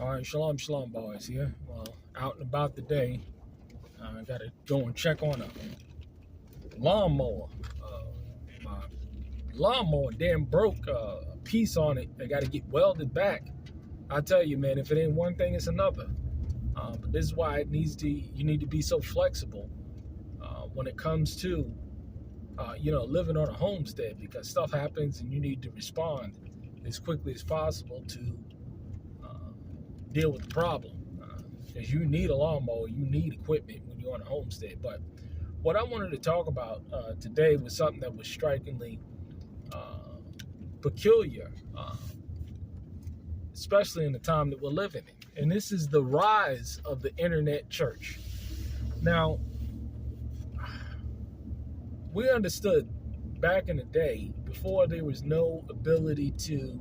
All right, shalom, shalom, boys. Here, well, out and about today. I gotta go and check on a lawnmower. My lawnmower damn broke a piece on it. I gotta get welded back. I tell you, man, if it ain't one thing, it's another. But this is why you need to be so flexible when it comes to living on a homestead, because stuff happens and you need to respond as quickly as possible to deal with the problem. Because you need a lawnmower, you need equipment when you're on a homestead. But what I wanted to talk about today was something that was strikingly peculiar, especially in the time that we're living in. And this is the rise of the internet church. Now, we understood back in the day, before there was no ability to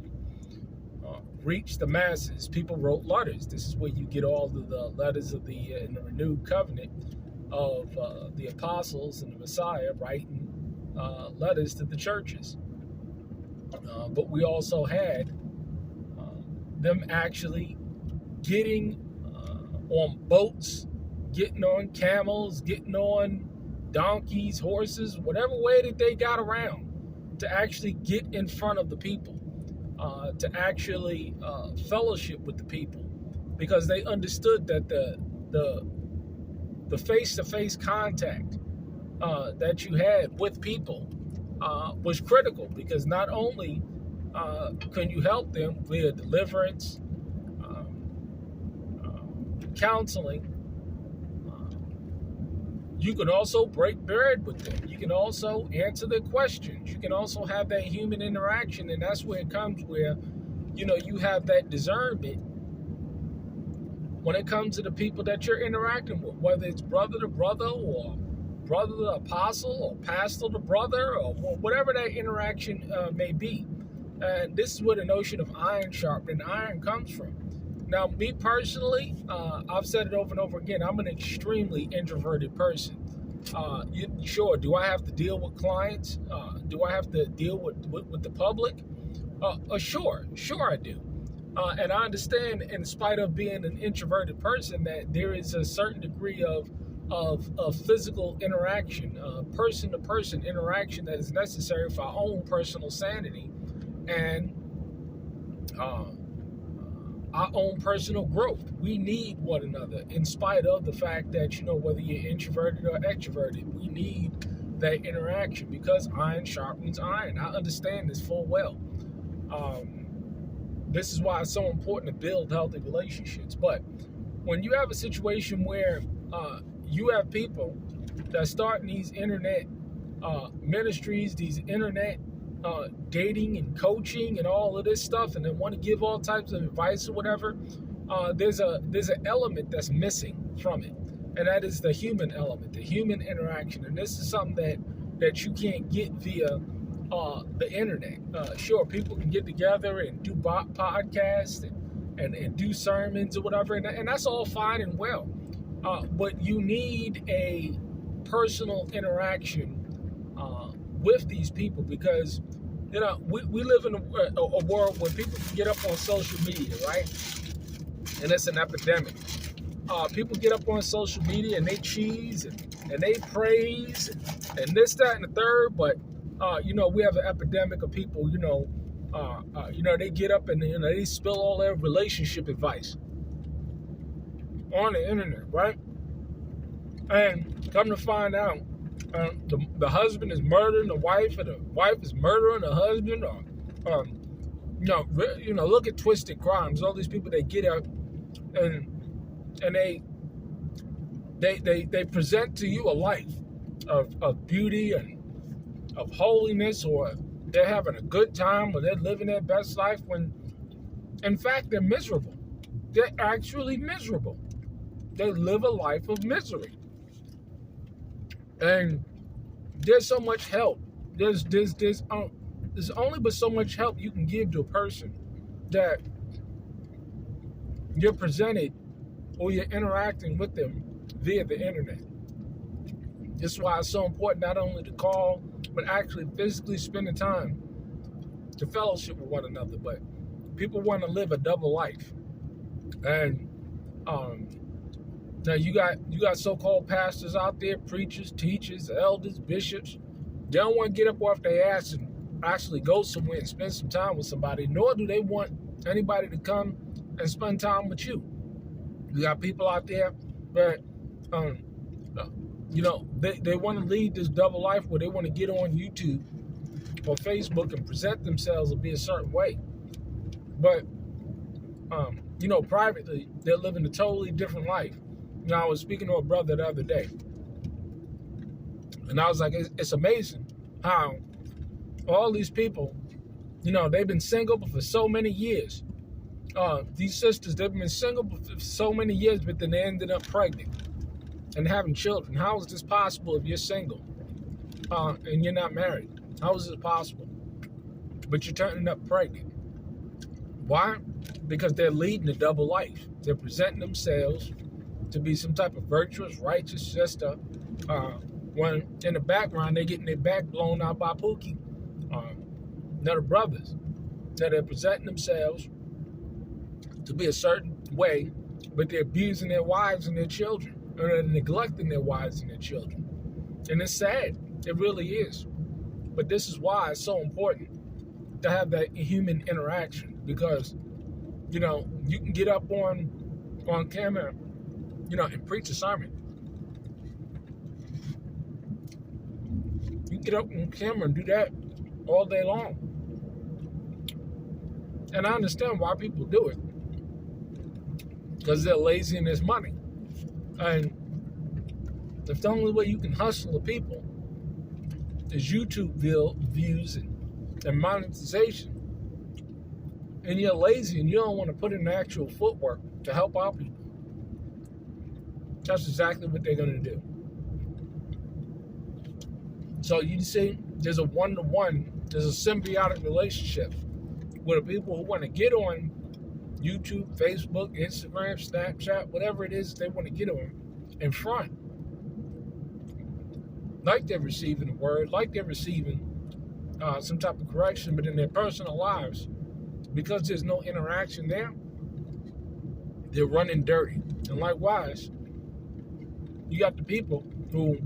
reach the masses, people wrote letters. This is where you get all of the letters of in the renewed covenant of the apostles and the Messiah writing letters to the churches. But we also had them actually getting on boats, getting on camels, getting on donkeys, horses, whatever way that they got around to actually get in front of the people. To actually fellowship with the people, because they understood that the face-to-face contact that you had with people was critical, because not only can you help them via deliverance, counseling, you can also break bread with them. You can also answer their questions. You can also have that human interaction, and that's where it comes where, you have that discernment when it comes to the people that you're interacting with, whether it's brother to brother or brother to apostle or pastor to brother or whatever that interaction may be. And this is where the notion of iron sharpening iron comes from. Now, me personally, I've said it over and over again, I'm an extremely introverted person. Sure, do I have to deal with clients? Do I have to deal with the public? Sure I do. And I understand, in spite of being an introverted person, that there is a certain degree of physical interaction, person-to-person interaction that is necessary for our own personal sanity and our own personal growth. We need one another, in spite of the fact that, whether you're introverted or extroverted, we need that interaction, because iron sharpens iron. I understand this full well. This is why it's so important to build healthy relationships. But when you have a situation where you have people that start these internet ministries, these internet dating and coaching and all of this stuff, and they want to give all types of advice or whatever, there's an element that's missing from it, and that is the human element, the human interaction. And this is something that you can't get via the internet. Sure, people can get together and do podcasts and do sermons or whatever, and that's all fine and well, but you need a personal interaction with these people, because we live in a world where people can get up on social media, right? And it's an epidemic. People get up on social media and they cheese and they praise and this, that, and the third. But we have an epidemic of people. They get up and they spill all their relationship advice on the internet, right? And come to find out, the husband is murdering the wife, or the wife is murdering the husband, or look at Twisted Crimes. All these people, they get up and they present to you a life of beauty and of holiness, or they're having a good time, or they're living their best life, when in fact they're miserable. They're actually miserable. They live a life of misery. And there's so much help. There's only but so much help you can give to a person that you're presented or you're interacting with them via the internet. This is why it's so important not only to call, but actually physically spend the time to fellowship with one another. But people want to live a double life. And now you got so-called pastors out there, preachers, teachers, elders, bishops. They don't want to get up off their ass and actually go somewhere and spend some time with somebody, nor do they want anybody to come and spend time with you. You got people out there that, they want to lead this double life where they want to get on YouTube or Facebook and present themselves to be a certain way. But, privately, they're living a totally different life. I was speaking to a brother the other day, and I was like, it's amazing how all these people, they've been single for so many years. These sisters, they've been single for so many years, but then they ended up pregnant and having children. How is this possible if you're single and you're not married? How is this possible? But you're turning up pregnant. Why? Because they're leading a double life. They're presenting themselves to be some type of virtuous, righteous sister, when in the background they're getting their back blown out by Pookie. They're the brothers that are presenting themselves to be a certain way, but they're abusing their wives and their children, or they're neglecting their wives and their children. And it's sad. It really is. But this is why it's so important to have that human interaction, because, you can get up on camera, and preach a sermon. You can get up on camera and do that all day long. And I understand why people do it, because they're lazy and there's money. And if the only way you can hustle the people is YouTube views and monetization, and you're lazy and you don't want to put in the actual footwork to help out people, that's exactly what they're going to do. So you see, there's a one-to-one, there's a symbiotic relationship with the people who want to get on YouTube, Facebook, Instagram, Snapchat, whatever it is they want to get on, in front. Like they're receiving the word, like they're receiving some type of correction, but in their personal lives, because there's no interaction there, they're running dirty. And likewise, you got the people who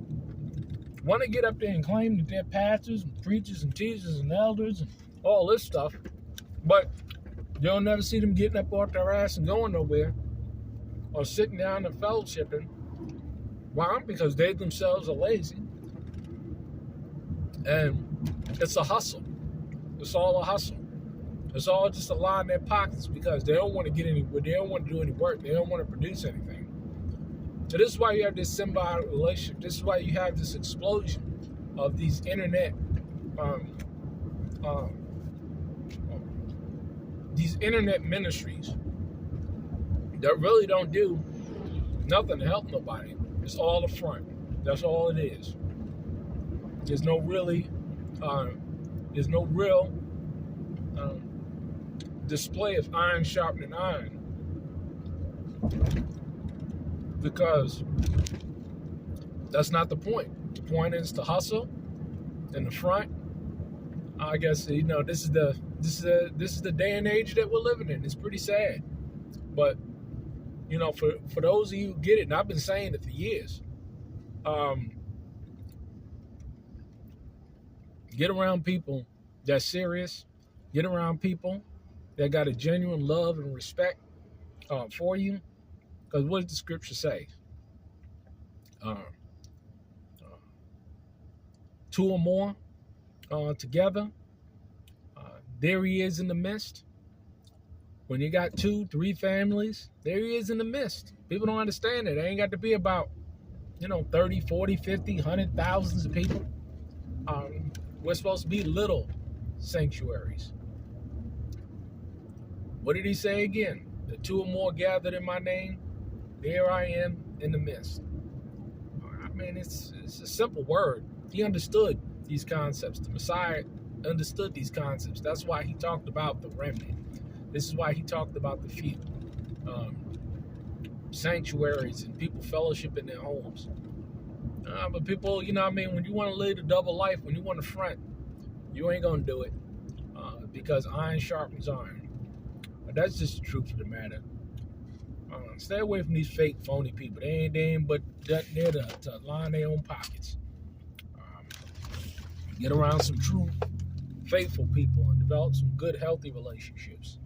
want to get up there and claim that they're pastors and preachers and teachers and elders and all this stuff, but you'll never see them getting up off their ass and going nowhere, or sitting down and fellowshipping. Why? Because they themselves are lazy. And it's a hustle. It's all a hustle. It's all just to line their pockets, because they don't want to get anywhere. They don't want to do any work. They don't want to produce anything. So this is why you have this symbiotic relationship. This is why you have this explosion of these internet ministries that really don't do nothing to help nobody. It's all a front. That's all it is. There's no real display of iron sharpening iron, because that's not the point. The point is to hustle in the front. I guess this is the day and age that we're living in. It's pretty sad, but for those of you who get it, and I've been saying it for years, get around people that's serious. Get around people that got a genuine love and respect for you. Because what does the scripture say? Two or more together, there he is in the midst. When you got 2-3 families, there he is in the midst. People don't understand it. It ain't got to be about 30, 40, 50, 100, thousands of people. We're supposed to be little sanctuaries. What did he say again? The 2 or more gathered in my name, there I am in the midst. I mean, it's a simple word. He understood these concepts. The Messiah understood these concepts. That's why he talked about the remnant. This is why he talked about the few. Sanctuaries and people fellowship in their homes. But people, when you want to live a double life, when you want to front, you ain't going to do it. Because iron sharpens iron. But that's just the truth of the matter. Stay away from these fake, phony people. They ain't but there to line their own pockets. Get around some true, faithful people and develop some good, healthy relationships.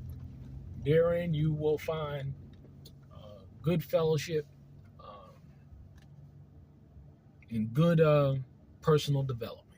Therein, you will find good fellowship and good personal development.